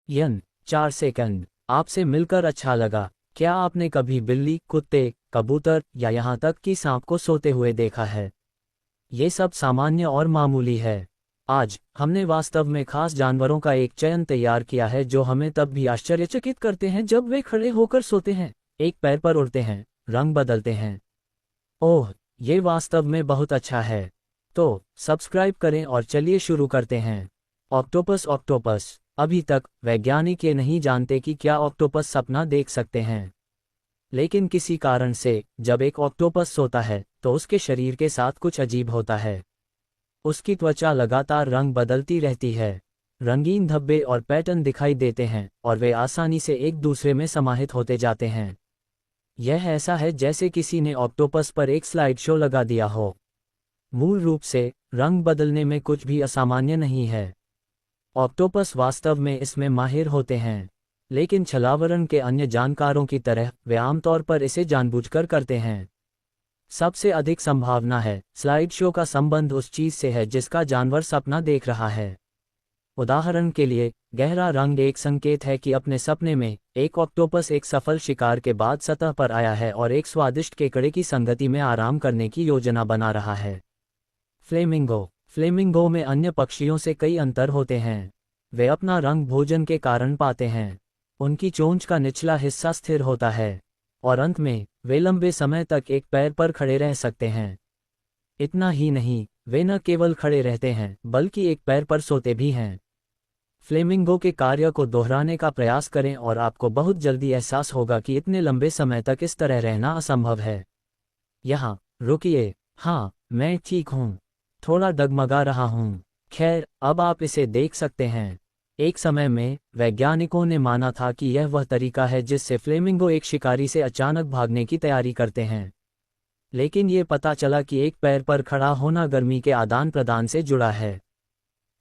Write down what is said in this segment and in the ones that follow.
यन 4 second. आपसे मिलकर अच्छा लगा। क्या आपने कभी बिल्ली, कुत्ते, कबूतर या यहाँ तक कि सांप को सोते हुए देखा है? ये सब सामान्य और मामूली है। आज हमने वास्तव में खास जानवरों का एक चयन तैयार किया है जो हमें तब भी आश्चर्यचकित करते हैं जब वे खड़े होकर सोते हैं, एक पैर पर उड़ते हैं, रंग बदलते हैं। ओह, ये वास्तव में बहुत अच्छा है। तो सब्सक्राइब करें और चलिए शुरू करते हैं। ऑक्टोपस। ऑक्टोपस। अभी तक वैज्ञानिक ये नहीं जानते कि क्या ऑक्टोपस सपना देख सकते हैं। लेकिन किसी कारण से जब एक ऑक्टोपस सोता है तो उसके शरीर के साथ कुछ अजीब होता है। उसकी त्वचा लगातार रंग बदलती रहती है, रंगीन धब्बे और पैटर्न दिखाई देते हैं और वे आसानी से एक दूसरे में समाहित होते जाते हैं। यह ऐसा है जैसे किसी ने ऑक्टोपस पर एक स्लाइड शो लगा दिया हो। मूल रूप से रंग बदलने में कुछ भी असामान्य नहीं है। ऑक्टोपस वास्तव में इसमें माहिर होते हैं, लेकिन छलावरण के अन्य जानकारों की तरह वे आमतौर पर इसे जानबूझकर करते हैं। सबसे अधिक संभावना है स्लाइड शो का संबंध उस चीज से है जिसका जानवर सपना देख रहा है। उदाहरण के लिए, गहरा रंग एक संकेत है कि अपने सपने में एक ऑक्टोपस एक सफल शिकार के बाद सतह पर आया है और एक स्वादिष्ट केकड़े की संगति में आराम करने की योजना बना रहा है। फ्लेमिंगो। फ्लेमिंगो में अन्य पक्षियों से कई अंतर होते हैं। वे अपना रंग भोजन के कारण पाते हैं। उनकी चोंच का निचला हिस्सा स्थिर होता है और अंत में वे लंबे समय तक एक पैर पर खड़े रह सकते हैं। इतना ही नहीं, वे न केवल खड़े रहते हैं बल्कि एक पैर पर सोते भी हैं। फ्लेमिंगो के कार्य को दोहराने का प्रयास करें और आपको बहुत जल्दी एहसास होगा कि इतने लंबे समय तक इस तरह रहना असंभव है। यहाँ रुकिए। हाँ, मैं ठीक हूँ। थोड़ा डगमगा रहा हूँ। खैर, अब आप इसे देख सकते हैं। एक समय में वैज्ञानिकों ने माना था कि यह वह तरीका है जिससे फ्लेमिंगो एक शिकारी से अचानक भागने की तैयारी करते हैं। लेकिन ये पता चला कि एक पैर पर खड़ा होना गर्मी के आदान प्रदान से जुड़ा है।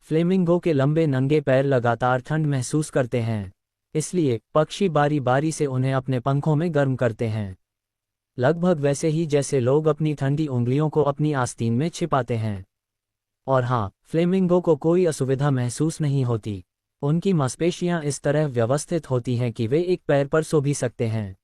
फ्लेमिंगो के लंबे नंगे पैर लगातार ठंड महसूस करते हैं, इसलिए पक्षी बारी बारी से उन्हें अपने पंखों में गर्म करते हैं, लगभग वैसे ही जैसे लोग अपनी ठंडी उंगलियों को अपनी आस्तीन में छिपाते हैं। और हाँ, फ्लेमिंगो को कोई असुविधा महसूस नहीं होती। उनकी मांसपेशियां इस तरह व्यवस्थित होती हैं कि वे एक पैर पर सो भी सकते हैं।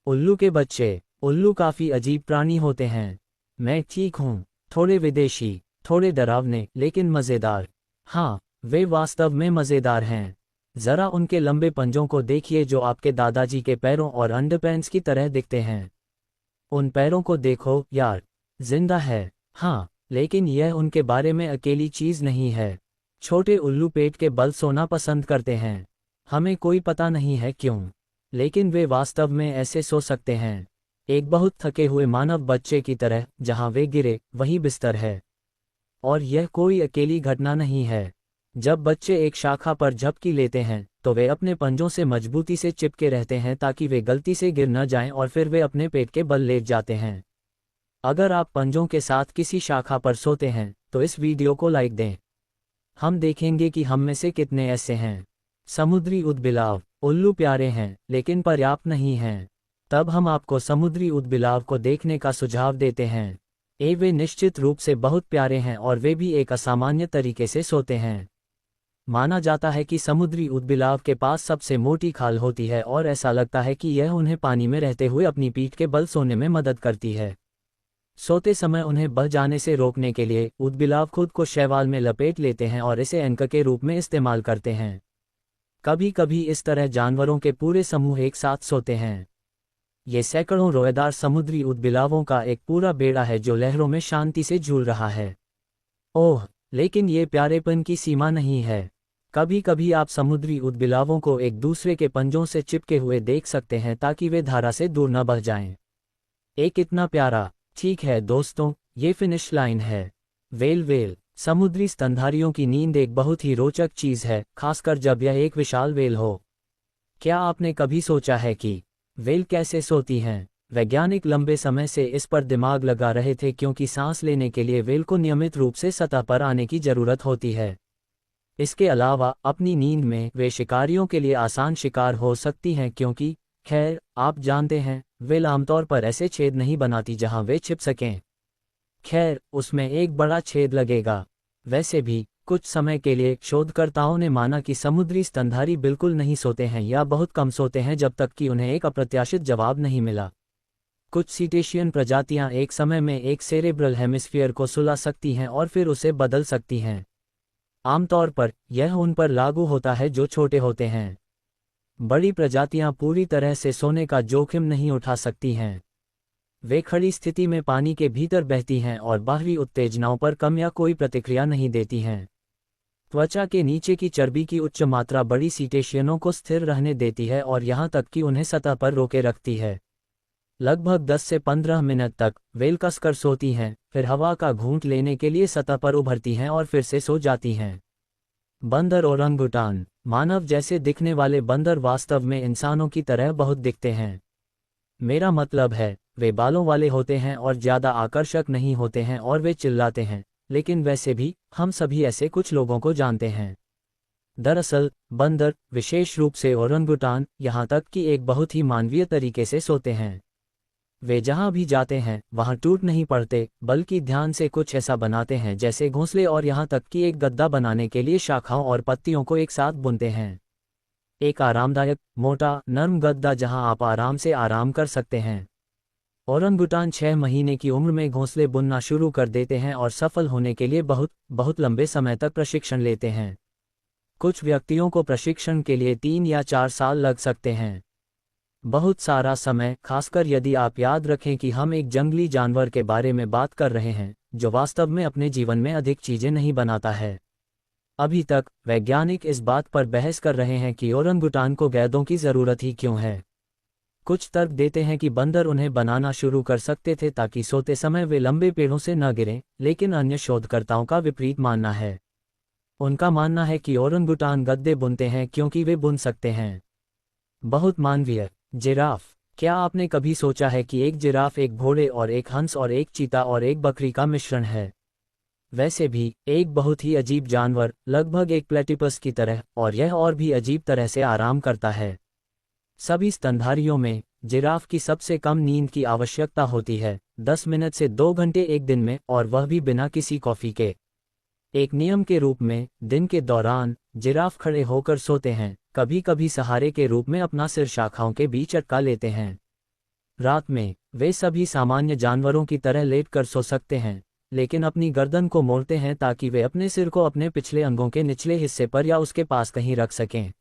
उल्लू के बच्चे। उल्लू काफी अजीब प्राणी होते हैं। मैं ठीक हूँ। थोड़े विदेशी, थोड़े डरावने, लेकिन मज़ेदार। हाँ, वे वास्तव में मज़ेदार हैं। जरा उनके लंबे पंजों को देखिए जो आपके दादाजी के पैरों और अंडरपैंट्स की तरह दिखते हैं। उन पैरों को देखो यार, जिंदा है। हाँ, लेकिन यह उनके बारे में अकेली चीज नहीं है। छोटे उल्लू पेट के बल सोना पसंद करते हैं। हमें कोई पता नहीं है क्यों, लेकिन वे वास्तव में ऐसे सो सकते हैं। एक बहुत थके हुए मानव बच्चे की तरह, जहां वे गिरे वही बिस्तर है। और यह कोई अकेली घटना नहीं है। जब बच्चे एक शाखा पर झपकी लेते हैं तो वे अपने पंजों से मजबूती से चिपके रहते हैं ताकि वे गलती से गिर न जाएं और फिर वे अपने पेट के बल लेट जाते हैं। अगर आप पंजों के साथ किसी शाखा पर सोते हैं तो इस वीडियो को लाइक दें। हम देखेंगे कि हम में से कितने ऐसे हैं। समुद्री ऊदबिलाव। उल्लू प्यारे हैं लेकिन पर्याप्त नहीं हैं। तब हम आपको समुद्री ऊदबिलाव को देखने का सुझाव देते हैं। वे निश्चित रूप से बहुत प्यारे हैं और वे भी एक असामान्य तरीके से सोते हैं। माना जाता है कि समुद्री ऊदबिलाव के पास सबसे मोटी खाल होती है और ऐसा लगता है कि यह उन्हें पानी में रहते हुए अपनी पीठ के बल सोने में मदद करती है। सोते समय उन्हें बह जाने से रोकने के लिए ऊदबिलाव खुद को शैवाल में लपेट लेते हैं और इसे एंकर के रूप में इस्तेमाल करते हैं। कभी कभी इस तरह जानवरों के पूरे समूह एक साथ सोते हैं। ये सैकड़ों रोएदार समुद्री ऊदबिलावों का एक पूरा बेड़ा है जो लहरों में शांति से झूल रहा है। ओह, लेकिन ये प्यारेपन की सीमा नहीं है। कभी कभी आप समुद्री ऊदबिलावों को एक दूसरे के पंजों से चिपके हुए देख सकते हैं ताकि वे धारा से दूर न बह जाएं। एक इतना प्यारा। ठीक है दोस्तों, ये फिनिश लाइन है। Well well. समुद्री स्तनधारियों की नींद एक बहुत ही रोचक चीज है, खासकर जब यह एक विशाल वेल हो। क्या आपने कभी सोचा है कि वेल कैसे सोती हैं? वैज्ञानिक लंबे समय से इस पर दिमाग लगा रहे थे क्योंकि सांस लेने के लिए वेल को नियमित रूप से सतह पर आने की जरूरत होती है। इसके अलावा अपनी नींद में वे शिकारियों के लिए आसान शिकार हो सकती हैं क्योंकि, खैर, आप जानते हैं, वेल आमतौर पर ऐसे छेद नहीं बनाती जहां वे छिप सकें। खैर, उसमें एक बड़ा छेद लगेगा। वैसे भी कुछ समय के लिए शोधकर्ताओं ने माना कि समुद्री स्तनधारी बिल्कुल नहीं सोते हैं या बहुत कम सोते हैं जब तक कि उन्हें एक अप्रत्याशित जवाब नहीं मिला। कुछ सीटेशियन प्रजातियां एक समय में एक सेरेब्रल हेमिस्फीयर को सुला सकती हैं और फिर उसे बदल सकती हैं। आमतौर पर यह उन पर लागू होता है जो छोटे होते हैं। बड़ी प्रजातियां पूरी तरह से सोने का जोखिम नहीं उठा सकती हैं। वे खड़ी स्थिति में पानी के भीतर बहती हैं और बाहरी उत्तेजनाओं पर कम या कोई प्रतिक्रिया नहीं देती हैं। त्वचा के नीचे की चर्बी की उच्च मात्रा बड़ी सीटेशियनों को स्थिर रहने देती है और यहां तक कि उन्हें सतह पर रोके रखती है। लगभग 10 से 15 मिनट तक वेल कसकर सोती हैं, फिर हवा का घूंट लेने के लिए सतह पर उभरती हैं और फिर से सो जाती हैं। बंदर ओरंगुटान। मानव जैसे दिखने वाले बंदर वास्तव में इंसानों की तरह बहुत दिखते हैं। मेरा मतलब है, वे बालों वाले होते हैं और ज़्यादा आकर्षक नहीं होते हैं और वे चिल्लाते हैं, लेकिन वैसे भी हम सभी ऐसे कुछ लोगों को जानते हैं। दरअसल बंदर, विशेष रूप से ओरंगुटान, यहाँ तक कि एक बहुत ही मानवीय तरीके से सोते हैं। वे जहाँ भी जाते हैं वहाँ टूट नहीं पड़ते, बल्कि ध्यान से कुछ ऐसा बनाते हैं जैसे घोंसले, और यहाँ तक कि एक गद्दा बनाने के लिए शाखाओं और पत्तियों को एक साथ बुनते हैं। एक आरामदायक, मोटा, नर्म गद्दा जहाँ आप आराम से आराम कर सकते हैं। ओरंगुटान 6 महीने की उम्र में घोंसले बुनना शुरू कर देते हैं और सफल होने के लिए बहुत लंबे समय तक प्रशिक्षण लेते हैं। कुछ व्यक्तियों को प्रशिक्षण के लिए 3 या 4 साल लग सकते हैं। बहुत सारा समय, खासकर यदि आप याद रखें कि हम एक जंगली जानवर के बारे में बात कर रहे हैं जो वास्तव में अपने जीवन में अधिक चीजें नहीं बनाता है। अभी तक वैज्ञानिक इस बात पर बहस कर रहे हैं कि ओरंगुटान को गैदों की जरूरत ही क्यों है। कुछ तर्क देते हैं कि बंदर उन्हें बनाना शुरू कर सकते थे ताकि सोते समय वे लंबे पेड़ों से न गिरें, लेकिन अन्य शोधकर्ताओं का विपरीत मानना है। उनका मानना है कि ओरंगुटान गद्दे बुनते हैं क्योंकि वे बुन सकते हैं। बहुत मानवीय। जिराफ। क्या आपने कभी सोचा है कि एक जिराफ एक घोड़े और एक हंस और एक चीता और एक बकरी का मिश्रण है? वैसे भी एक बहुत ही अजीब जानवर, लगभग एक प्लेटिपस की तरह, और यह और भी अजीब तरह से आराम करता है। सभी स्तनधारियों में जिराफ की सबसे कम नींद की आवश्यकता होती है, 10 मिनट से 2 घंटे एक दिन में, और वह भी बिना किसी कॉफी के। एक नियम के रूप में दिन के दौरान जिराफ खड़े होकर सोते हैं, कभी कभी सहारे के रूप में अपना सिर शाखाओं के बीच अटका लेते हैं। रात में वे सभी सामान्य जानवरों की तरह लेटकर सो सकते हैं, लेकिन अपनी गर्दन को मोड़ते हैं ताकि वे अपने सिर को अपने पिछले अंगों के निचले हिस्से पर या उसके पास कहीं रख सकें।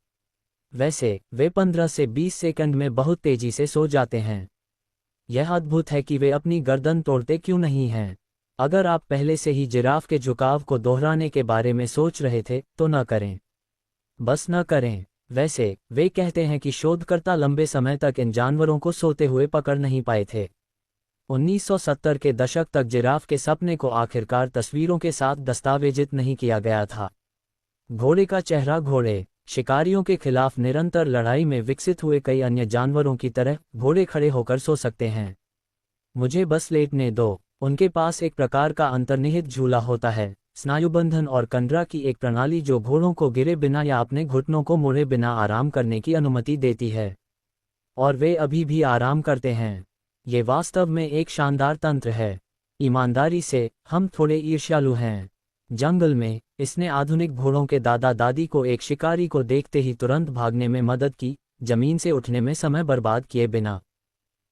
वैसे वे 15 से 20 सेकंड में बहुत तेजी से सो जाते हैं। यह अद्भुत है कि वे अपनी गर्दन तोड़ते क्यों नहीं हैं। अगर आप पहले से ही जिराफ के झुकाव को दोहराने के बारे में सोच रहे थे तो न करें, बस न करें। वैसे वे कहते हैं कि शोधकर्ता लंबे समय तक इन जानवरों को सोते हुए पकड़ नहीं पाए थे। 1970 के दशक तक जिराफ के सपने को आखिरकार तस्वीरों के साथ दस्तावेजित नहीं किया गया था। घोड़े का चेहरा। घोड़े शिकारियों के खिलाफ निरंतर लड़ाई में विकसित हुए कई अन्य जानवरों की तरह घोड़े खड़े होकर सो सकते हैं। मुझे बस लेटने दो। उनके पास एक प्रकार का अंतर्निहित झूला होता है, स्नायुबंधन और कंडरा की एक प्रणाली जो घोड़ों को गिरे बिना या अपने घुटनों को मोड़े बिना आराम करने की अनुमति देती है। और वे अभी भी आराम करते हैं। ये वास्तव में एक शानदार तंत्र है। ईमानदारी से, हम थोड़े ईर्ष्यालु हैं। जंगल में इसने आधुनिक घोड़ों के दादा दादी को एक शिकारी को देखते ही तुरंत भागने में मदद की, जमीन से उठने में समय बर्बाद किए बिना।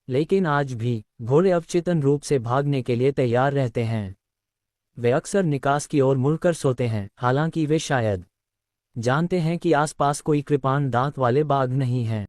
लेकिन आज भी घोड़े अवचेतन रूप से भागने के लिए तैयार रहते हैं। वे अक्सर निकास की ओर मुड़कर सोते हैं, हालांकि वे शायद जानते हैं कि आसपास कोई कृपाण दांत वाले बाघ नहीं हैं।